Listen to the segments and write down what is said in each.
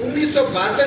1962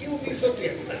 1973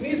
19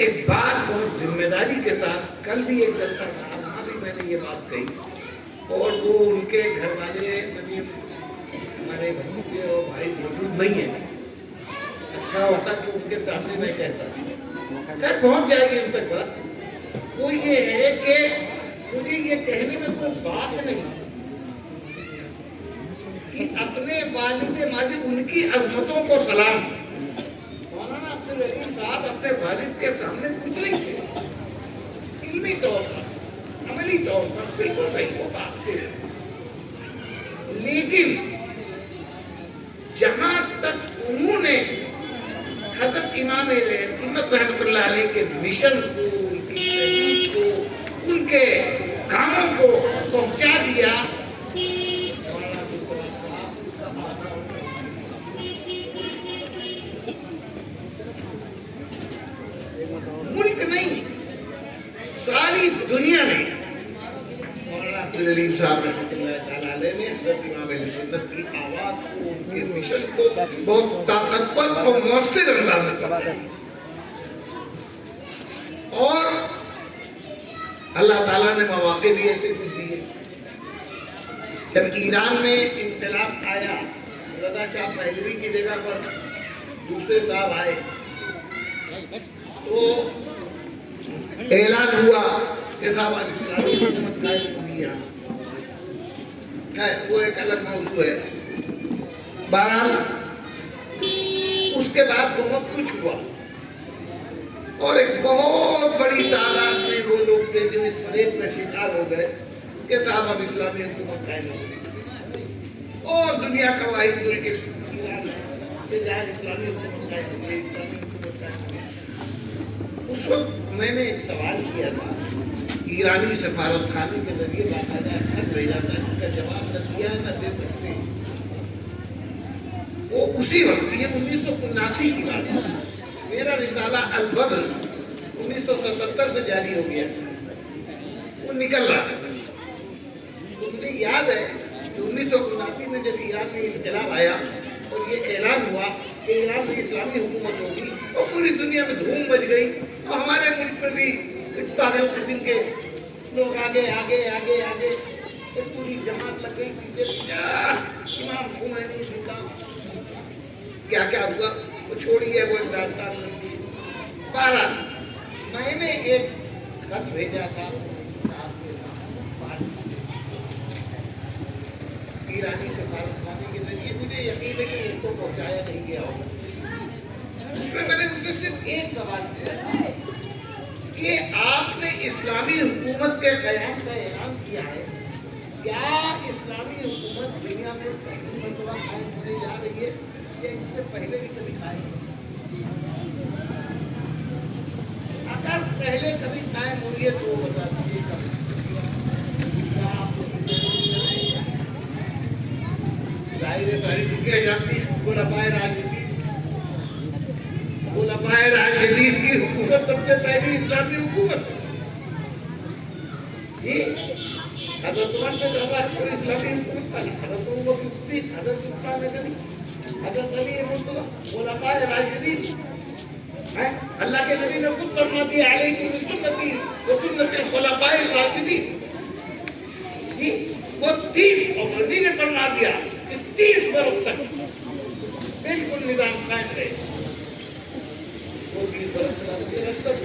ایک بات بہت ذمہ داری کے ساتھ، کل بھی ایک جلسہ تھا، وہاں بھی میں نے یہ بات کہی، اور وہ ان کے گھر والے ہمارے بھائی اور بھائی موجود نہیں ہیں، اچھا ہوتا کہ ان کے سامنے میں کہتا، خیر پہنچ جائے گی ان تک بات۔ وہ یہ ہے کہ مجھے یہ کہنے میں کوئی بات نہیں کہ اپنے والد ماجد ان کی عظمتوں کو سلام۔ مولانا عبدالعلیم صاحب اپنے والد کے سامنے کچھ نہیں تھے، علمی طور پر، عملی طور پر بالکل صحیح ہوتا، لیکن جہاں تک انہوں نے حضرت امام اہل سنت رحمۃ اللہ علیہ کے مشن کو، ان کی تحریک کو، ان کے کاموں کو پہنچا دیا، ملک نہیں ساری دنیا میں مولانا عبدالعلیم صاحب رحمۃ اللہ تعالیٰ علیہ نے حضرت امام اہل سنت کی آواز کو، ان کے مشن کو بہت طاقتور اور مؤثر انداز میں پکڑا، اور اللہ تعالیٰ نے مواقع بھی ایسے کچھ دیے۔ جب ایران میں انقلاب آیا، رضا شاہ پہلوی کی جگہ پر دوسرے صاحب آئے، تو اعلان ہوا کہ صاحب اسلامی حکومت قائم ہوگی یہاں، وہ ایک الگ موضوع ہے۔ بہرحال اس کے بعد بہت کچھ ہوا، اور ایک بہت بڑی تعداد میں وہ لوگ تھے جو اس فریب کا شکار ہو گئے کہ صاحب اب اسلامی حکومت قائم ہوگی، اور دنیا کا واحد ملک کہ جہاں اسلامی حکومت قائم ہوگی، اسلامی حکومت قائم ہوگی۔ اس وقت میں نے ایک سوال کیا تھا، ایرانی سفارت خانے کے ذریعے باقاعدہ خط بھیجا تھا، جس کا جواب نہ دیا نہ دے سکتے۔ وہ اسی وقت، یہ 1979 کی بات ہے، میرا رسالہ البدر 1977 سے جاری ہو گیا، وہ نکل رہا تھا۔ مجھے یاد ہے کہ 1979 میں جب ایران میں انقلاب آیا اور یہ اعلان ہوا کہ ایران میں اسلامی حکومت ہوگی، اور پوری دنیا میں دھوم مچ گئی، اور ہمارے ملک میں بھی پاگل قسم کے لوگ آگے آگے آگے آگے، ایک پوری جماعت لگ گئی پیچھے، امام خمینی زندہ، کیا کیا ہوا وہ چھوڑیے، وہ ایک داستان بن گئی۔ بہرحال میں نے ایک خط بھیجا تھا ایرانی سفارت خانے کے ذریعے، مجھے یقین ہے کہ ان کو پہنچایا نہیں گیا ہوگا۔ اس میں میں نے ان سے صرف ایک سوال کیا تھا کہ آپ نے اسلامی حکومت کے قیام کا اعلان کیا ہے، کیا اسلامی حکومت دنیا میں پہلی مرتبہ قائم ہونے جا رہی ہے یا اس سے پہلے بھی کبھی قائم ہوئی؟ اگر پہلے کبھی قائم ہوئی ہے تو وہ بتا دیجیے کب؟ ظاہر ہے ساری دنیا جانتی ہے خلفائے راشدین کی حکومت سب سے پہلی اسلامی حکومت ہے۔ حضرت عمر سے زیادہ کوئی اسلامی حکومت کا نہیں، حضرت عمر کی صدیق، حضرت عثمان غنی، حضرت علی مرتضیٰ، خلفائے راشدین۔ اللہ کے نبی نے خود فرما دیا علیکم بسنتی وسنت الخلفاء الراشدین، وہ 30 اور نبی نے فرما دیا کہ 30 برس تک بالکل نظام قائم رہے، وہ 30 برس تک۔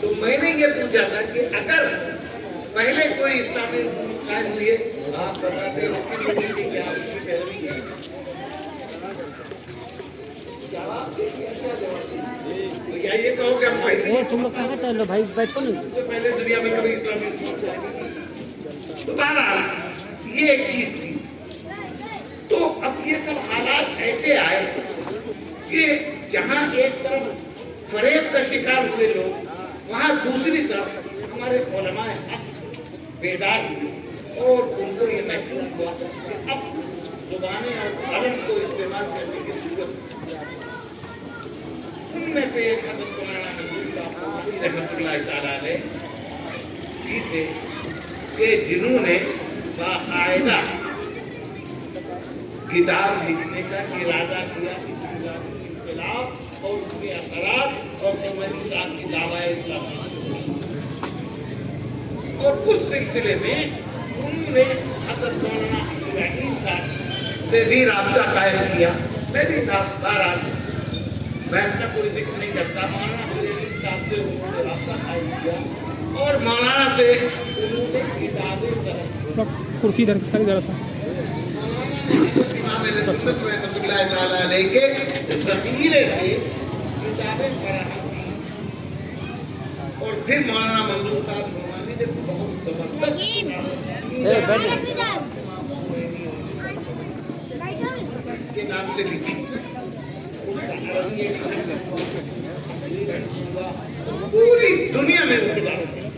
تو میں نے یہ پوچھا تھا کہ اگر پہلے کوئی اسلامی حکومت قائم ہوئی ہے، آپ بتاتے ہیں اس کی وجہ کہ کیا اس کی پیروی ہے؟ جواب دیجیے، کیا جواب دیجیے؟ کیا یہ کہو کہ ہم تم لوگ کہاں تھے بھائی، بیٹھو نہیں، اس سے پہلے دنیا میں کبھی اسلامی حکومت قائم نہیں ہوئی۔ تو بہرحال یہ ایک چیز تھی۔ تو اب یہ سب حالات ایسے آئے کہ جہاں ایک طرف فریب کا شکار ہوئے لوگ، وہاں دوسری طرف ہمارے علماء حق بیدار ہوئے، اور ان کو یہ محسوس ہوا کہ اب زبانیں اور قلم کو استعمال کرنے کی ضرورت۔ ان میں سے ایک حضرت مولانا منظور صاحب رحمۃ اللہ تعالیٰ علیہ بھی تھے کہ جنہوں نے باقاعدہ کتاب لکھنے کا ارادہ کیا اس انقلاب اور اس کے اثرات اور کومری صاحب کی دعویٰ اسلامی، اور اس سلسلے میں انہوں نے حضرت مولانا عبدالرحیم صاحب سے بھی رابطہ قائم کیا. میں بھی تھا، بہرحال میں اپنا کوئی ذکر نہیں کرتا. مولانا عبدالرحیم صاحب سے انہوں نے رابطہ قائم کیا اور مولانا سے انہوں نے کتابیں کرسی ادھر کس کا ادھر سا امام اہل سنت رحمۃ اللہ تعالیٰ علیہ کے ذخیرے سے کتابیں فراہم کی. اور پھر مولانا منظور صاحب نعمانی نے بہت زبردست کے نام سے لکھی. پوری دنیا میں وہ کتاب ہے.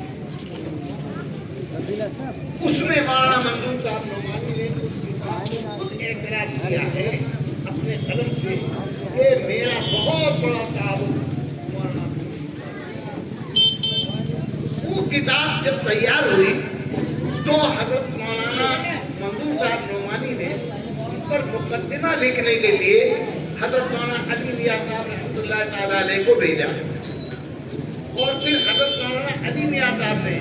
اس میں مولانا منظور صاحب نعمانی نے اس کتاب کو خود اعتراف کیا ہے اپنے قلم سے کہ میرا بہت بڑا تعاون مولانا. وہ کتاب جب تیار ہوئی تو حضرت مولانا منظور صاحب نعمانی نے ان پر مقدمہ لکھنے کے لیے حضرت مولانا علی میاں صاحب رحمۃ اللہ تعالیٰ علیہ کو بھیجا. اور پھر حضرت مولانا علی میاں صاحب نے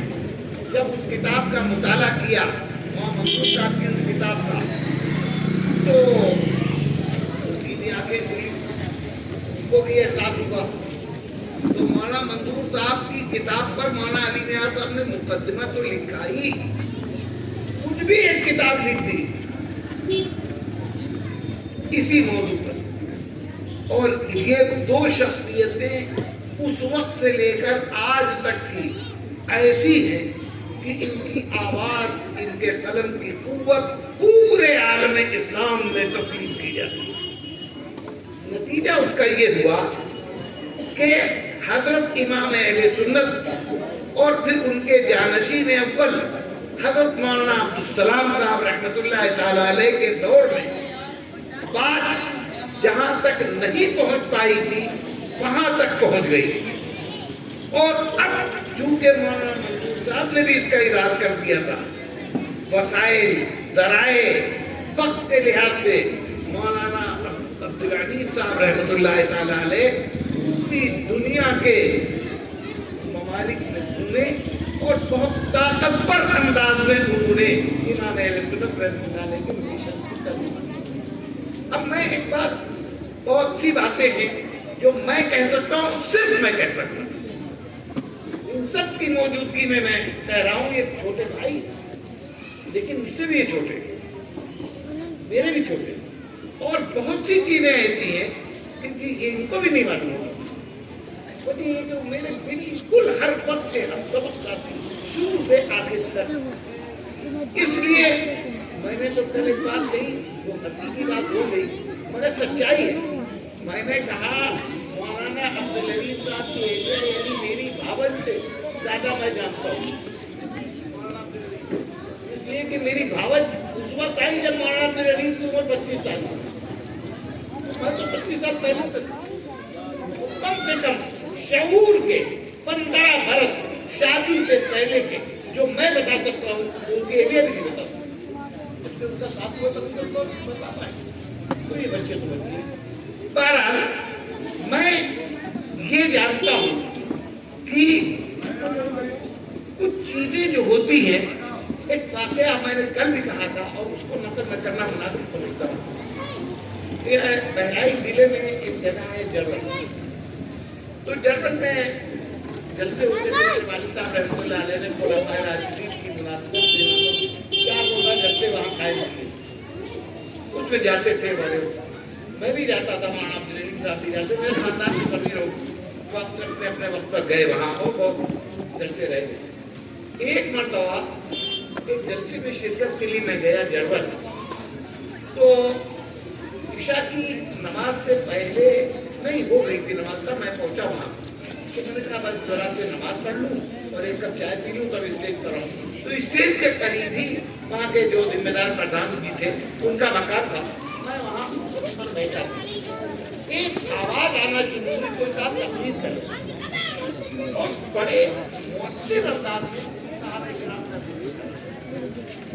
جب اس کتاب کا مطالعہ کیا مولانا منظور صاحب کی اس کتاب کا تو ان کی آنکھیں کھلی، ان کو بھی احساس ہوا. تو مولانا منظور صاحب کی کتاب پر مولانا علی میاں صاحب نے مقدمہ تو لکھا ہی، خود بھی ایک کتاب لکھ دی اسی موضوع پر. اور یہ دو شخصیتیں اس وقت سے لے کر آج تک کی ایسی ہیں کہ ان کی آواز، ان کے قلم کی قوت پورے عالم اسلام میں تسلیم کی جاتی ہے. نتیجہ اس کا یہ ہوا کہ حضرت امام اہل سنت اور پھر ان کے جانشین اول حضرت مولانا عبدالسلام صاحب رحمۃ اللہ تعالیٰ علیہ کے دور میں بات جہاں تک نہیں پہنچ پائی تھی وہاں تک پہنچ گئی. اور اب چونکہ مولانا منظور صاحب نے بھی اس کا اظہار کر دیا تھا، وسائل، ذرائع، وقت کے لحاظ سے مولانا عبدالرحیم صاحب رحمۃ اللہ تعالیٰ علیہ پوری دنیا کے ممالک میں گھومے اور بہت طاقتور انداز میں انہوں نے امام اہل سنت رحمۃ اللہ علیہ کے مشن کی ترویج. اب میں ایک بات، بہت سی باتیں ہیں جو میں کہہ سکتا ہوں، صرف میں کہہ سکتا ہوں. ان سب کی موجودگی میں کہہ رہا ہوں، یہ چھوٹے بھائی لیکن مجھ سے بھی یہ چھوٹے، میرے بھی چھوٹے، اور بہت سی چیزیں ایسی ہیں ان کو بھی نہیں معلوم ہوگا. یہ جو میرے بالکل ہر وقت کے ہم سبق ساتھی شروع سے آخر تک. اس لیے میں نے تو کل ایک بات کہی جو ہنسی کی بات ہو گئی مگر سچائی ہے. میں نے کہا مولانا عبدالرحیم صاحب کی ایجا یعنی میری بھاون سے زیادہ میں جانتا ہوں. اس لیے کہ میری بھاون اس وقت آئی جب مولانا عبدالرحیم کی عمر 25 سال تھی. میں تو 25 سال پہلے تک کم سے کم شعور کے 15 برس شادی سے پہلے کے جو میں بتا سکتا ہوں ان کی اہمیت نہیں بتا سکتا. ان کا ساتھ ہوا تک تو بتا پائے تو یہ بچے تو بچے. بہرحال میں یہ جانتا ہوں کہ کچھ چیزیں جو ہوتی ہیں، ایک واقعہ میں نے کل بھی کہا تھا اور اس کو نقل میں کرنا مناسب سمجھتا ہوں. بہرائچ ضلع میں ایک جگہ ہے جرول. تو جرول میں جلسے ہوتے تھے. میرے والد صاحب رحمۃ اللہ علیہ نے خلفائے راشدین کی مناسبت سے 4 روزہ جلسے وہاں قائم کیے. اس میں جاتے تھے بڑے، میں بھی جاتا تھا. مولانا عبدالرحیم صاحب بھی جاتے. میرے خاندان کے سبھی لوگ وقت اپنے وقت پر گئے وہاں اور بہت جلسے رہے. ایک مرتبہ ایک جلسے میں شرکت کے لیے میں گیا جرول. تو عشاء کی نماز سے پہلے نہیں ہو گئی تھی نماز کا، میں پہنچا وہاں. تو میں نے کہا بس ذرا سے نماز پڑھ لوں اور ایک کپ چائے پی لوں تب اسٹیج پر آؤں. تو اسٹیج کے قریب ہی وہاں کے جو ذمہ دار پردھان جی تھے ان کا مکان تھا. میں وہاں پر بیٹھا تھا. ایک آواز آنا شروع ہوئی، کوئی صاحب تقریر کرے اور بڑے مؤثر انداز میں صحابہ کرام کا ذکر کرے.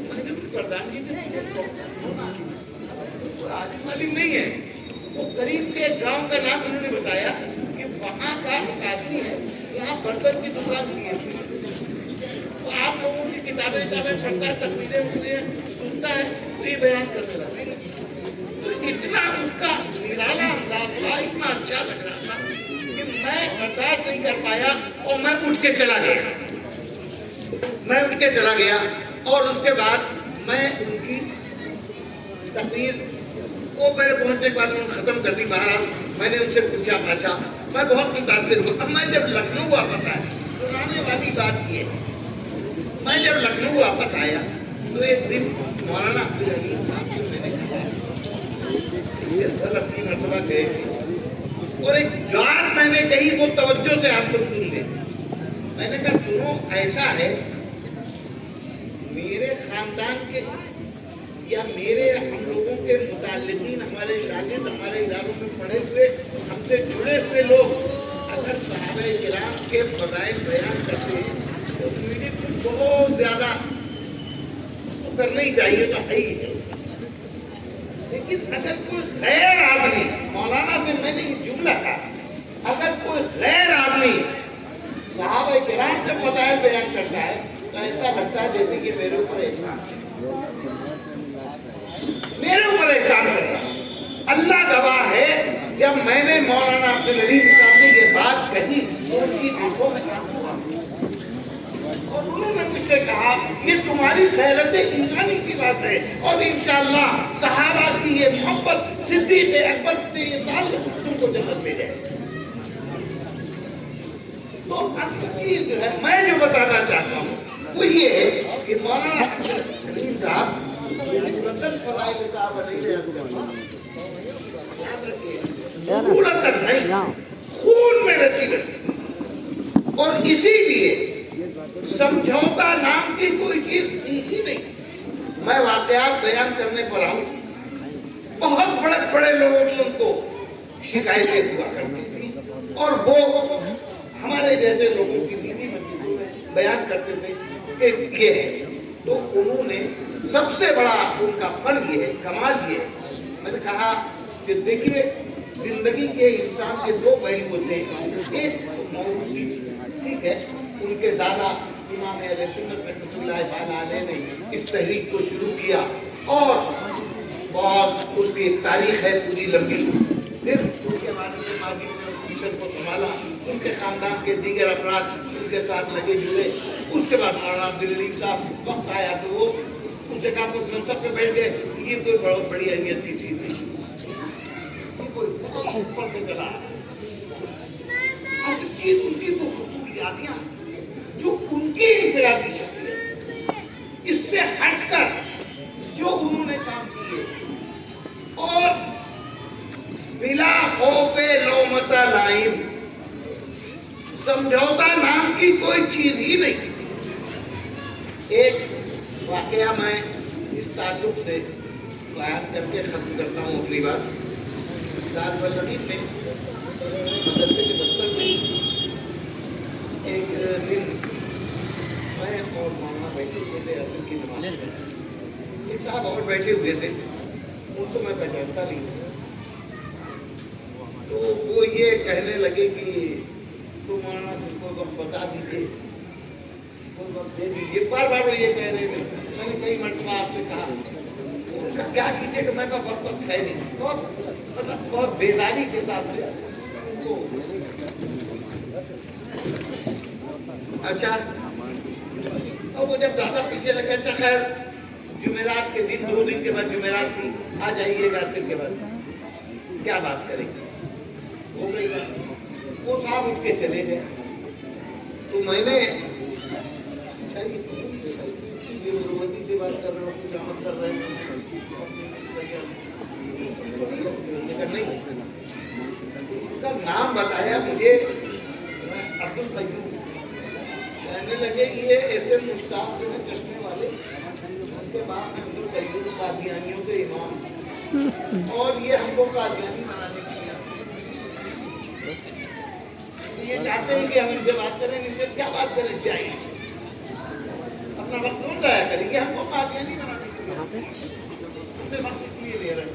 میں نے پردھان جی سے آج معلوم نہیں ہے وہ قریب کے ایک گاؤں کا نام انہوں نے بتایا کہ وہاں کا ایک آدمی ہے یہاں برتن کی دکان کی ہے. تو آپ لوگوں کی کتابیں پڑھتا ہے, تصویریں سنتا ہے, تو یہ بیان کرنے لگا. تو اتنا اس کا نرالا انداز تھا, اتنا اچھا لگ رہا تھا کہ میں برداشت نہیں کر پایا اور میں اٹھ کے چلا گیا. اور اس کے بعد میں ان کی تقریر وہ میرے پہنچنے کے بعد انہوں نے ختم کر دی. بہرحال میں نے ان سے پوچھا اچھا, میں بہت متاثر ہوا. اب میں جب لکھنؤ واپس آیا, سنانے والی بات یہ ہے, میں جب لکھنؤ واپس آیا تو ایک دن مولانا عبدالعلیم صاحب سے میں نے کہا اپنی مرتبہ گئے تھے اور ایک بات میں نے کہی وہ توجہ سے آپ کو سن لیں. میں نے کہا سنو, ایسا ہے میرے خاندان کے یا میرے ہم لوگوں کے متعلقین, ہمارے شاگرد, ہمارے اداروں میں پڑھے ہوئے, ہم سے جڑے ہوئے لوگ اگر صحابہ کرام کے فضائل بیان کرتے ہیں تو میری کو بہت زیادہ کرنا ہی چاہیے, تو ہے ہی ہے. لیکن اگر کوئی غیر آدمی, مولانا سے میں نے یہ جملہ کہا, اگر کوئی غیر آدمی صحابہ کرام سے فضائل بیان کرتا ہے تو ایسا لگتا ہے جیسے کہ میرے اوپر احسان کر رہا. اللہ گواہ ہے, جب میں نے مولانا عبدالعلیم صاحب نے یہ بات کہی تو ان کی آنکھوں میں آنسو آ گئے اور انہوں نے مجھ سے کہا یہ تمہاری غیرت انسانی کی بات ہے اور انشاءاللہ صحابہ کی یہ محبت, صدیق اکبر سے یہ تعلق تم کو جنت لے جائے. تو اصل چیز جو ہے میں جو بتانا چاہتا ہوں وہ یہ ہے کہ مولانا عبدالعلیم صاحب خون میں رچی رسی, اور اسی لیے سمجھوتا نام کی کوئی چیز تھی ہی نہیں. میں واقعات بیان کرنے پر آؤں, بہت بڑے بڑے لوگوں کی ان کو شکایتیں ہوا کرتی تھی اور وہ ہمارے جیسے لوگوں کی بیان کرتے تھے کہ یہ ہے. تو انہوں نے سب سے بڑا ان کا فن یہ ہے, کمال یہ ہے, میں نے کہا کہ دیکھیے زندگی کے انسان کے دو پہلو ہوتے ہیں. ایک موروثی, ٹھیک ہے, ان کے دادا امام اہل سنت رحمۃ اللہ تعالیٰ علیہ نے اس تحریک کو شروع کیا اور بہت اس کی ایک تاریخ ہے پوری لمبی. پھر ان کے والد ماجد نے اس مشن کو سنبھالا, ان کے خاندان کے دیگر افراد ان کے ساتھ لگے ہوئے. اس کے بعد مولانا عبدالعلیم صاحب وقت آیا تو وہ ان سے کہا کچھ منصب پہ بیٹھ گئے. یہ کوئی بہت بڑی اہمیت کی چیز نہیں, یہ کوئی بہت اوپر سے چلا. اصل چیز ان کی وہ خصوصیاتیاں جو ان کی انفرادی شخصیت, اس سے ہٹ کر جو انہوں نے کام کیے اور بلا خوف لومۃ لائم, سمجھوتا نام کی کوئی چیز ہی نہیں. ایک واقعہ میں اس تعلق سے بیان کر کے ختم کرتا ہوں اپنی بات. دارالعلوم میں مدرسے کے دفتر میں ایک دن میں اور مولانا بیٹھے ہوئے تھے عصر کی نماز میں. ایک صاحب اور بیٹھے ہوئے تھے, ان کو میں پہچانتا نہیں ہوں. تو وہ یہ کہنے لگے کہ تو مولانا جس کو وقت بتا دیجیے, کوئی وقت دے دیجیے. بار بار یہ کہہ رہے تھے. میں نے کئی مرتبہ آپ سے کہا کیا کیجیے کہ میں کا وقت ہے نہیں. بہت بیداری کے ساتھ اچھا, اور وہ جب زیادہ پیچھے لگے, اچھا خیر جمعرات کے دن 2 دن کے بعد جمعرات تھی, آ جائیے گا عصر کے بعد, کیا بات کریں گے. ہو گئی بات. وہ صاحب اٹھ کے چلے گئے. تو میں نے سے بات کر رہے ہو, کچھ عمل کر رہے ہیں, نہیں ان کا نام بتایا مجھے عبدالقیوم. کہنے لگے یہ ایسے مشتاق جو ہیں چشمے والے, ان کے بعد عبدالقیوم قادیانیوں کے امام, اور یہ ہم کو قادیانی بنانے کی یہ چاہتے ہیں کہ ہم ان سے بات کریں. ان سے کیا بات کریں چاہیے, اپنا وقت کون ضائع کریں گے, ہم کو قادیانی بنانے کے لیے ان سے وقت اس لیے لے رہے ہیں.